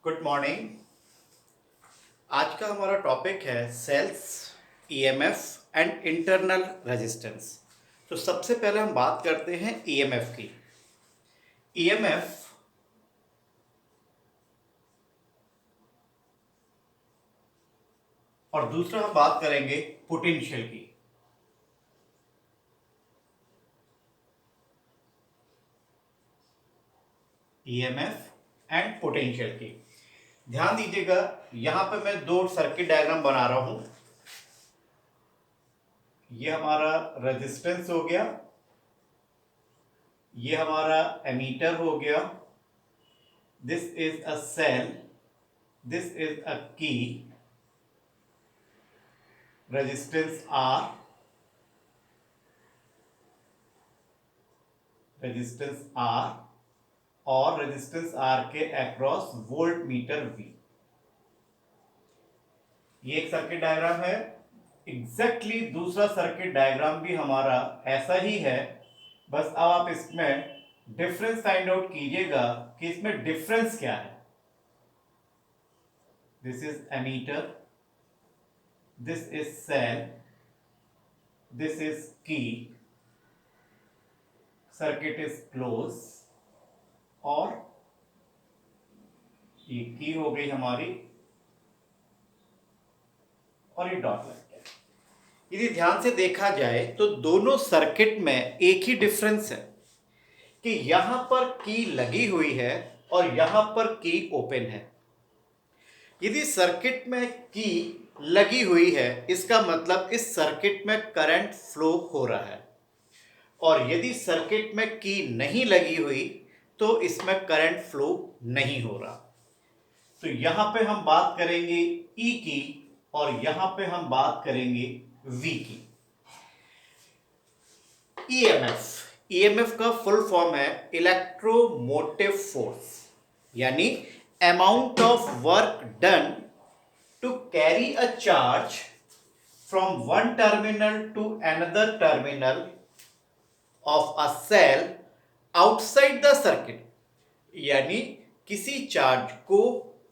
Good morning. आज का हमारा टॉपिक है cells, EMF and internal resistance. तो सबसे पहले हम बात करते हैं ईएमएफ की। ईएमएफ और दूसरा हम बात करेंगे पोटेंशियल की। ईएमएफ एंड पोटेंशियल की ध्यान दीजिएगा। यहां पे मैं दो सर्किट डायग्राम बना रहा हूं। ये हमारा रेजिस्टेंस हो गया, ये हमारा एमीटर हो गया। This is a cell, this is a key, resistance R, resistance R और रेजिस्टेंस आर के अक्रॉस वोल्ट मीटर वी। ये एक सर्किट डायग्राम है। एग्जैक्टली दूसरा सर्किट डायग्राम भी हमारा ऐसा ही है, बस अब आप इसमें डिफरेंस फाइंड आउट कीजिएगा कि इसमें डिफरेंस क्या है। This is ammeter, this is cell, this is key, circuit is close और ये की हो गई हमारी और ये डॉट लग गया। यदि ध्यान से देखा जाए तो दोनों सर्किट में एक ही डिफरेंस है कि यहां पर की लगी हुई है और यहां पर की ओपन है। यदि सर्किट में की लगी हुई है इसका मतलब इस सर्किट में करंट फ्लो हो रहा है, और यदि सर्किट में की नहीं लगी हुई तो इसमें करंट फ्लो नहीं हो रहा। तो यहां पे हम बात करेंगे ई की और यहां पे हम बात करेंगे वी की। ईएमएफ, ईएमएफ का फुल फॉर्म है इलेक्ट्रोमोटिव फोर्स, यानी amount of work done to carry a charge from one terminal to another terminal of a cell outside the circuit. यानी किसी चार्ज को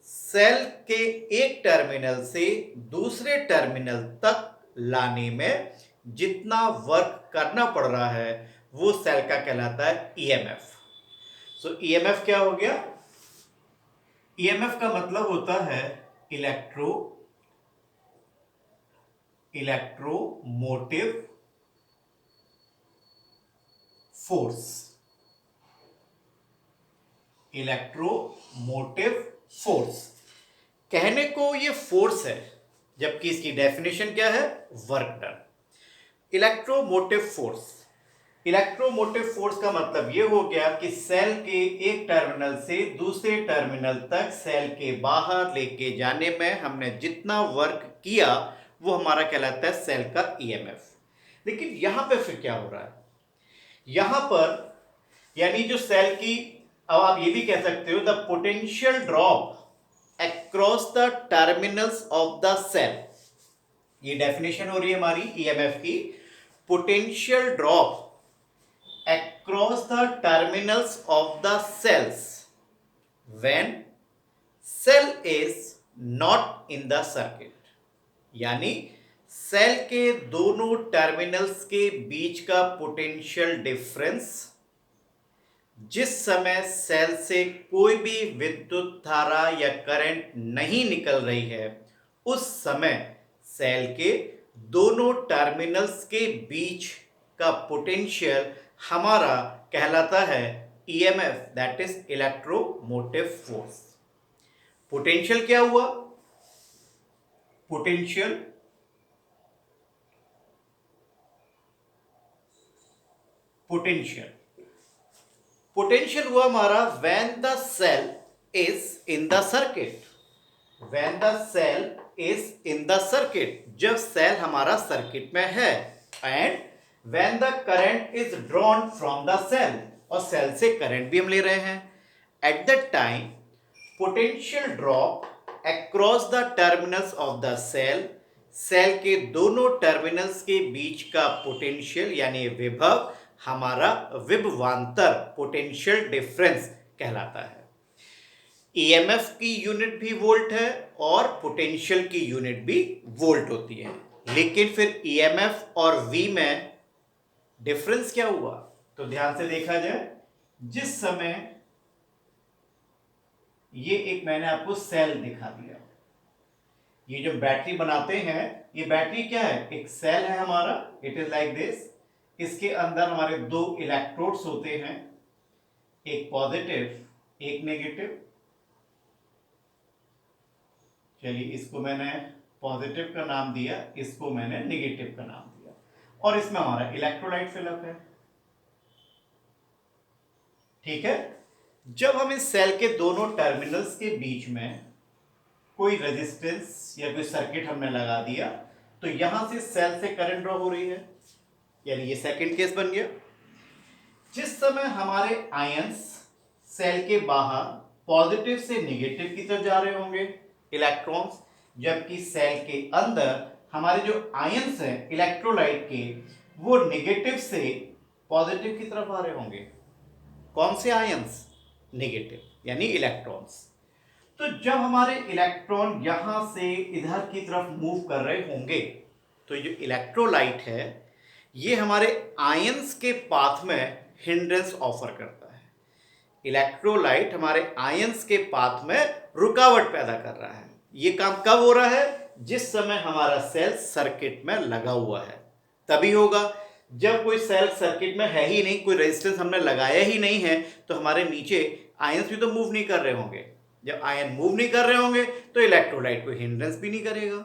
सेल के एक टर्मिनल से दूसरे टर्मिनल तक लाने में जितना वर्क करना पड़ रहा है वो सेल का कहलाता है ईएमएफ। सो ईएमएफ क्या हो गया? ईएमएफ का मतलब होता है इलेक्ट्रोमोटिव फोर्स। इलेक्ट्रोमोटिव फोर्स कहने को ये फोर्स है, जबकि इसकी डेफिनेशन क्या है? Work done. Electromotive force, electromotive force का मतलब ये हो गया कि सेल के एक टर्मिनल से दूसरे टर्मिनल तक सेल के बाहर लेके जाने में हमने जितना वर्क किया वो हमारा कहलाता है सेल का ईएमएफ। लेकिन यहां पे फिर क्या हो रहा है? यहां पर यानी जो सेल की, अब आप ये भी कह सकते हो the potential drop across the terminals of the cell. ये डेफिनेशन हो रही है हमारी ईएमएफ की। Potential drop across the terminals of the cells when cell is not in the circuit। यानी सेल के दोनों टर्मिनल्स के बीच का पोटेंशियल डिफरेंस जिस समय सेल से कोई भी विद्युत धारा या करंट नहीं निकल रही है उस समय सेल के दोनों टर्मिनल्स के बीच का पोटेंशियल हमारा कहलाता है EMF, that is electromotive force. Potential क्या हुआ? पोटेंशियल पोटेंशियल पोटेंशियल हुआ हमारा when the cell is in the circuit. When the cell is in the circuit, जब सेल हमारा सर्किट में है। And when the current is drawn from the cell, और cell से करंट भी हम ले रहे हैं। At that time potential drop across the terminals of the cell, cell के दोनों टर्मिनल्स के बीच का पोटेंशियल यानी विभव हमारा विभवांतर पोटेंशियल डिफरेंस कहलाता है। ईएमएफ की यूनिट भी वोल्ट है और पोटेंशियल की यूनिट भी वोल्ट होती है, लेकिन फिर ईएमएफ और वी में डिफरेंस क्या हुआ? तो ध्यान से देखा जाए, जिस समय ये एक मैंने आपको सेल दिखा दिया, ये जो बैटरी बनाते हैं, ये बैटरी क्या है? एक सेल है हमारा, इट इज लाइक दिस। इसके अंदर हमारे दो इलेक्ट्रोड्स होते हैं, एक पॉजिटिव एक नेगेटिव। चलिए, इसको मैंने पॉजिटिव का नाम दिया, इसको मैंने नेगेटिव का नाम दिया, और इसमें हमारा इलेक्ट्रोलाइट फिलअप है। ठीक है, जब हम इस सेल के दोनों टर्मिनल्स के बीच में कोई रेजिस्टेंस या कोई सर्किट हमने लगा दिया, तो यहां से सेल से करंट ड्रॉ हो रही है, यानी ये सेकंड केस बन गया। जिस समय हमारे आयंस सेल के बाहर पॉजिटिव से नेगेटिव की तरफ जा रहे होंगे इलेक्ट्रॉन्स, जबकि सेल के अंदर हमारे जो आयंस हैं इलेक्ट्रोलाइट के, वो नेगेटिव से पॉजिटिव की तरफ आ रहे होंगे। कौन से आयंस? नेगेटिव, यानी इलेक्ट्रॉन्स। तो जब हमारे इलेक्ट्रॉन यहां से इधर की तरफ मूव कर रहे होंगे, तो जो इलेक्ट्रोलाइट है ये हमारे आयंस के पाथ में हिंड्रेंस ऑफर करता है। इलेक्ट्रोलाइट हमारे आयंस के पाथ में रुकावट पैदा कर रहा है। ये काम कब हो रहा है? जिस समय हमारा सेल सर्किट में लगा हुआ है, तभी होगा। जब कोई सेल सर्किट में है ही नहीं, कोई रेजिस्टेंस हमने लगाया ही नहीं है, तो हमारे नीचे आयंस भी तो मूव नहीं कर रहे होंगे। जब आयन मूव नहीं कर रहे होंगे तो इलेक्ट्रोलाइट कोई हिंड्रेंस भी नहीं करेगा।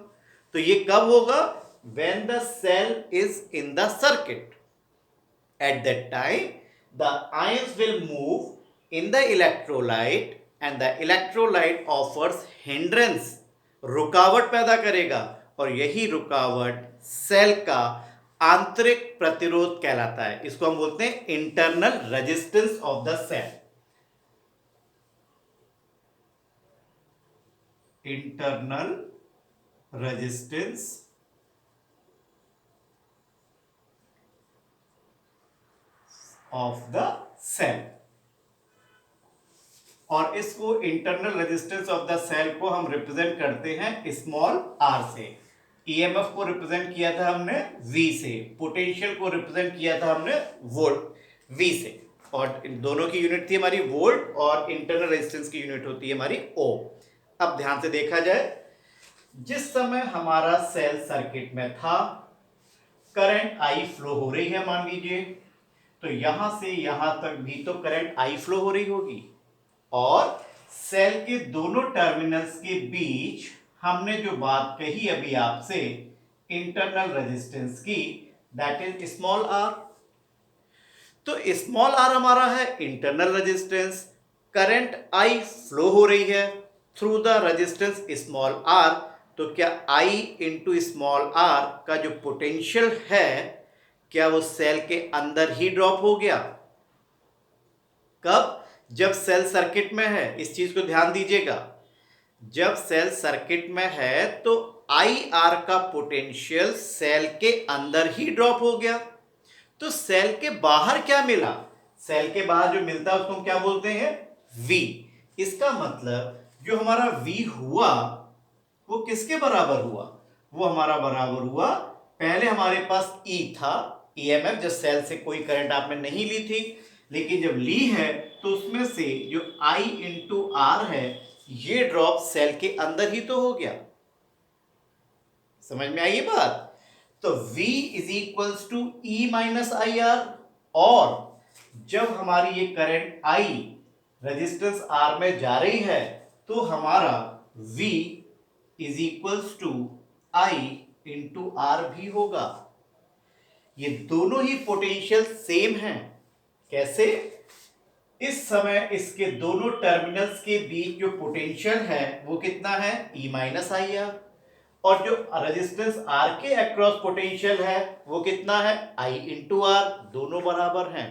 तो ये कब होगा? When the cell is in the circuit, at that time the ions will move in the electrolyte and the electrolyte offers hindrance, रुकावट पैदा करेगा, और यही रुकावट सेल का आंतरिक प्रतिरोध कहलाता है। इसको हम बोलते हैं internal resistance of the cell. Internal resistance of the cell, और इसको internal resistance of the cell को हम रिप्रेजेंट करते हैं स्मॉल आर से। ईएमएफ को रिप्रेजेंट किया था हमने V से, पोटेंशियल को रिप्रेजेंट किया था हमने वोल्ट V से, और इन दोनों की यूनिट थी हमारी वोल्ट, और इंटरनल रेजिस्टेंस की यूनिट होती है हमारी ओम। अब ध्यान से देखा जाए, जिस समय हमारा सेल सर्किट में था, करंट आई फ्लो हो रही है मान लीजिए, तो यहां से यहां तक भी तो करंट आई फ्लो हो रही होगी, और सेल के दोनों टर्मिनल्स के बीच हमने जो बात कही अभी आपसे इंटरनल रेजिस्टेंस की, दैट इज स्मॉल आर। तो स्मॉल आर हमारा है internal resistance, current I flow हो रही है through the resistance small R, तो क्या आई इंटू स्मॉल आर का जो पोटेंशियल है, क्या वो सेल के अंदर ही ड्रॉप हो गया? कब? जब सेल सर्किट में है। इस चीज को ध्यान दीजिएगा, जब सेल सर्किट में है तो आई आर का पोटेंशियल सेल के अंदर ही ड्रॉप हो गया। तो सेल के बाहर क्या मिला? सेल के बाहर जो मिलता है उसको हम क्या बोलते हैं? V। इसका मतलब जो हमारा V हुआ वो किसके बराबर हुआ? वो हमारा बराबर हुआ, पहले हमारे पास E था, EMF, जब सेल से कोई करंट आपने नहीं ली थी, लेकिन जब ली है तो उसमें से जो I इंटू आर है, ये ड्रॉप सेल के अंदर ही तो हो गया। समझ में आई ये बात? तो V is equals to E minus I R, और जब हमारी ये करंट I रेजिस्टेंस R में जा रही है तो हमारा V is equals to I into R भी होगा। ये दोनों ही पोटेंशियल सेम हैं। कैसे? इस समय इसके दोनों टर्मिनल्स के बीच जो पोटेंशियल है वो कितना है? E माइनस आई आर, और जो रेजिस्टेंस R के अक्रॉस पोटेंशियल है वो कितना है? I इंटू आर, दोनों बराबर हैं।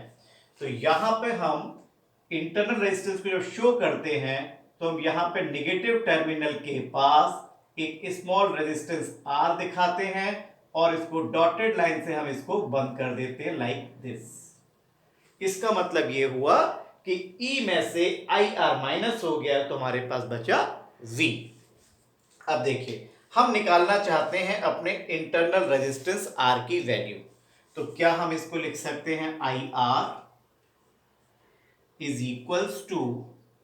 तो यहां पे हम इंटरनल रेजिस्टेंस को जब शो करते हैं तो हम यहां पे नेगेटिव टर्मिनल के पास एक स्मॉल रेजिस्टेंस R दिखाते हैं, और इसको डॉटेड लाइन से हम इसको बंद कर देते हैं लाइक दिस। इसका मतलब ये हुआ कि E में से IR माइनस हो गया तो हमारे पास बचा V। अब देखिए हम निकालना चाहते हैं अपने इंटरनल रेजिस्टेंस R की वैल्यू, तो क्या हम इसको लिख सकते हैं IR is equals to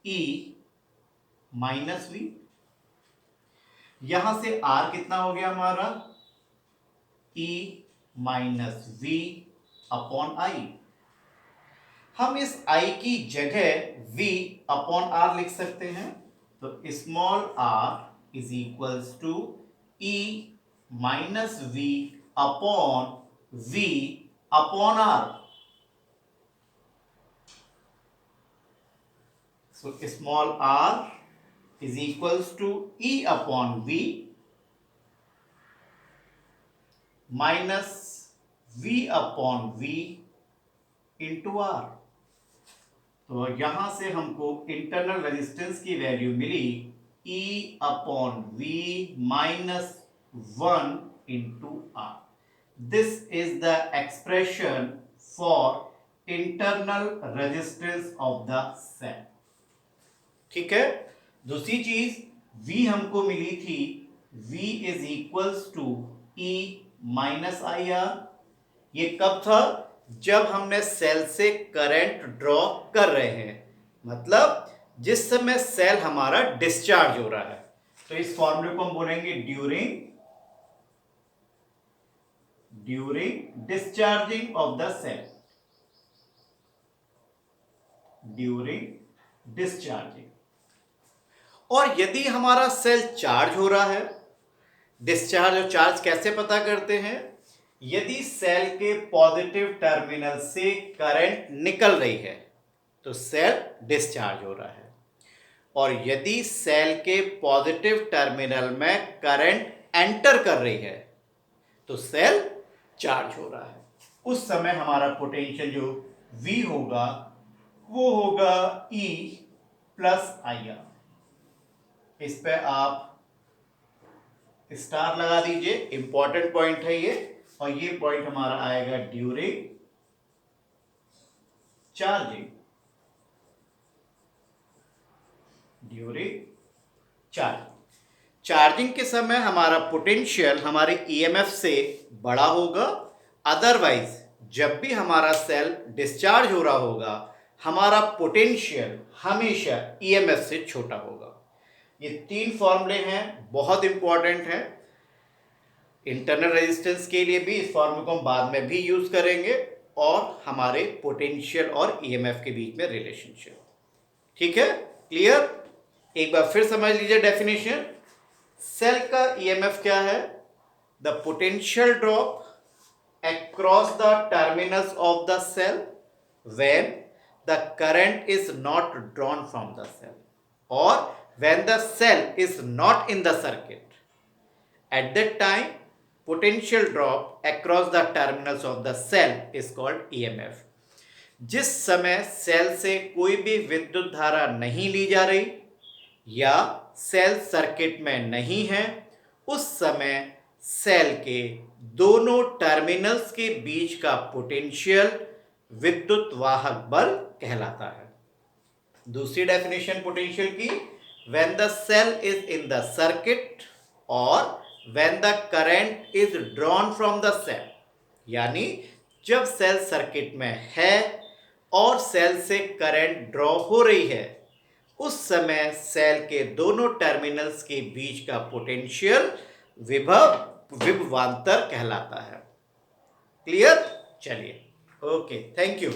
E minus V। यहां से R कितना हो गया हमारा E minus V upon I। हम इस I की जगह V अपॉन R लिख सकते हैं, तो small r is equals to E minus V upon V upon R। So small r is equals to E upon V minus V upon V into R। तो यहां से हमको इंटरनल रेजिस्टेंस की value milli E upon V minus 1 into R। This is the expression for internal resistance of the cell। ठीक है। दूसरी चीज V हमको मिली थी V is equals to E minus IR। ये कब था? जब हमने सेल से करंट ड्रॉ कर रहे हैं, मतलब जिस समय सेल हमारा डिस्चार्ज हो रहा है। तो इस फॉर्मूले को हम बोलेंगे during discharging of the cell. During discharging. और यदि हमारा सेल चार्ज हो रहा है, डिस्चार्ज और चार्ज कैसे पता करते हैं? यदि सेल के पॉजिटिव टर्मिनल से करंट निकल रही है तो सेल डिस्चार्ज हो रहा है, और यदि सेल के पॉजिटिव टर्मिनल में करंट एंटर कर रही है तो सेल चार्ज हो रहा है। उस समय हमारा पोटेंशियल जो V होगा वो होगा E प्लस IR। इस पे आप स्टार लगा दीजिए, इंपॉर्टेंट पॉइंट है ये, और ये पॉइंट हमारा आएगा ड्यूरिंग चार्जिंग। चार्जिंग के समय हमारा पोटेंशियल हमारे EMF से बड़ा होगा, अदरवाइज जब भी हमारा सेल डिस्चार्ज हो रहा होगा हमारा पोटेंशियल हमेशा EMF से छोटा होगा। ये तीन फॉर्मूले हैं, बहुत इंपॉर्टेंट हैं इंटरनल रेजिस्टेंस के लिए भी। इस फॉर्मूले को हम बाद में भी यूज करेंगे, और हमारे पोटेंशियल और EMF के बीच में रिलेशनशिप। ठीक है, क्लियर? एक बार फिर समझ लीजिए डेफिनेशन। सेल का EMF क्या है? The potential drop across the terminus of the cell when the current is not drawn from the cell, or when the cell is not in the circuit. At that time, potential drop across the terminals of the cell is called EMF। जिस समय cell से कोई भी विद्युत धारा नहीं ली जा रही या सेल सर्किट में नहीं है, उस समय सेल के दोनों टर्मिनल्स के बीच का पोटेंशियल विद्युत वाहक बल कहलाता है। दूसरी डेफिनेशन पोटेंशियल की, when the cell is in the circuit और when the current is drawn from the cell, यानी जब सेल सर्किट में है और सेल से करंट ड्रॉ हो रही है, उस समय सेल के दोनों टर्मिनल्स के बीच का पोटेंशियल विभवांतर कहलाता है। क्लियर? चलिए, ओके, थैंक यू।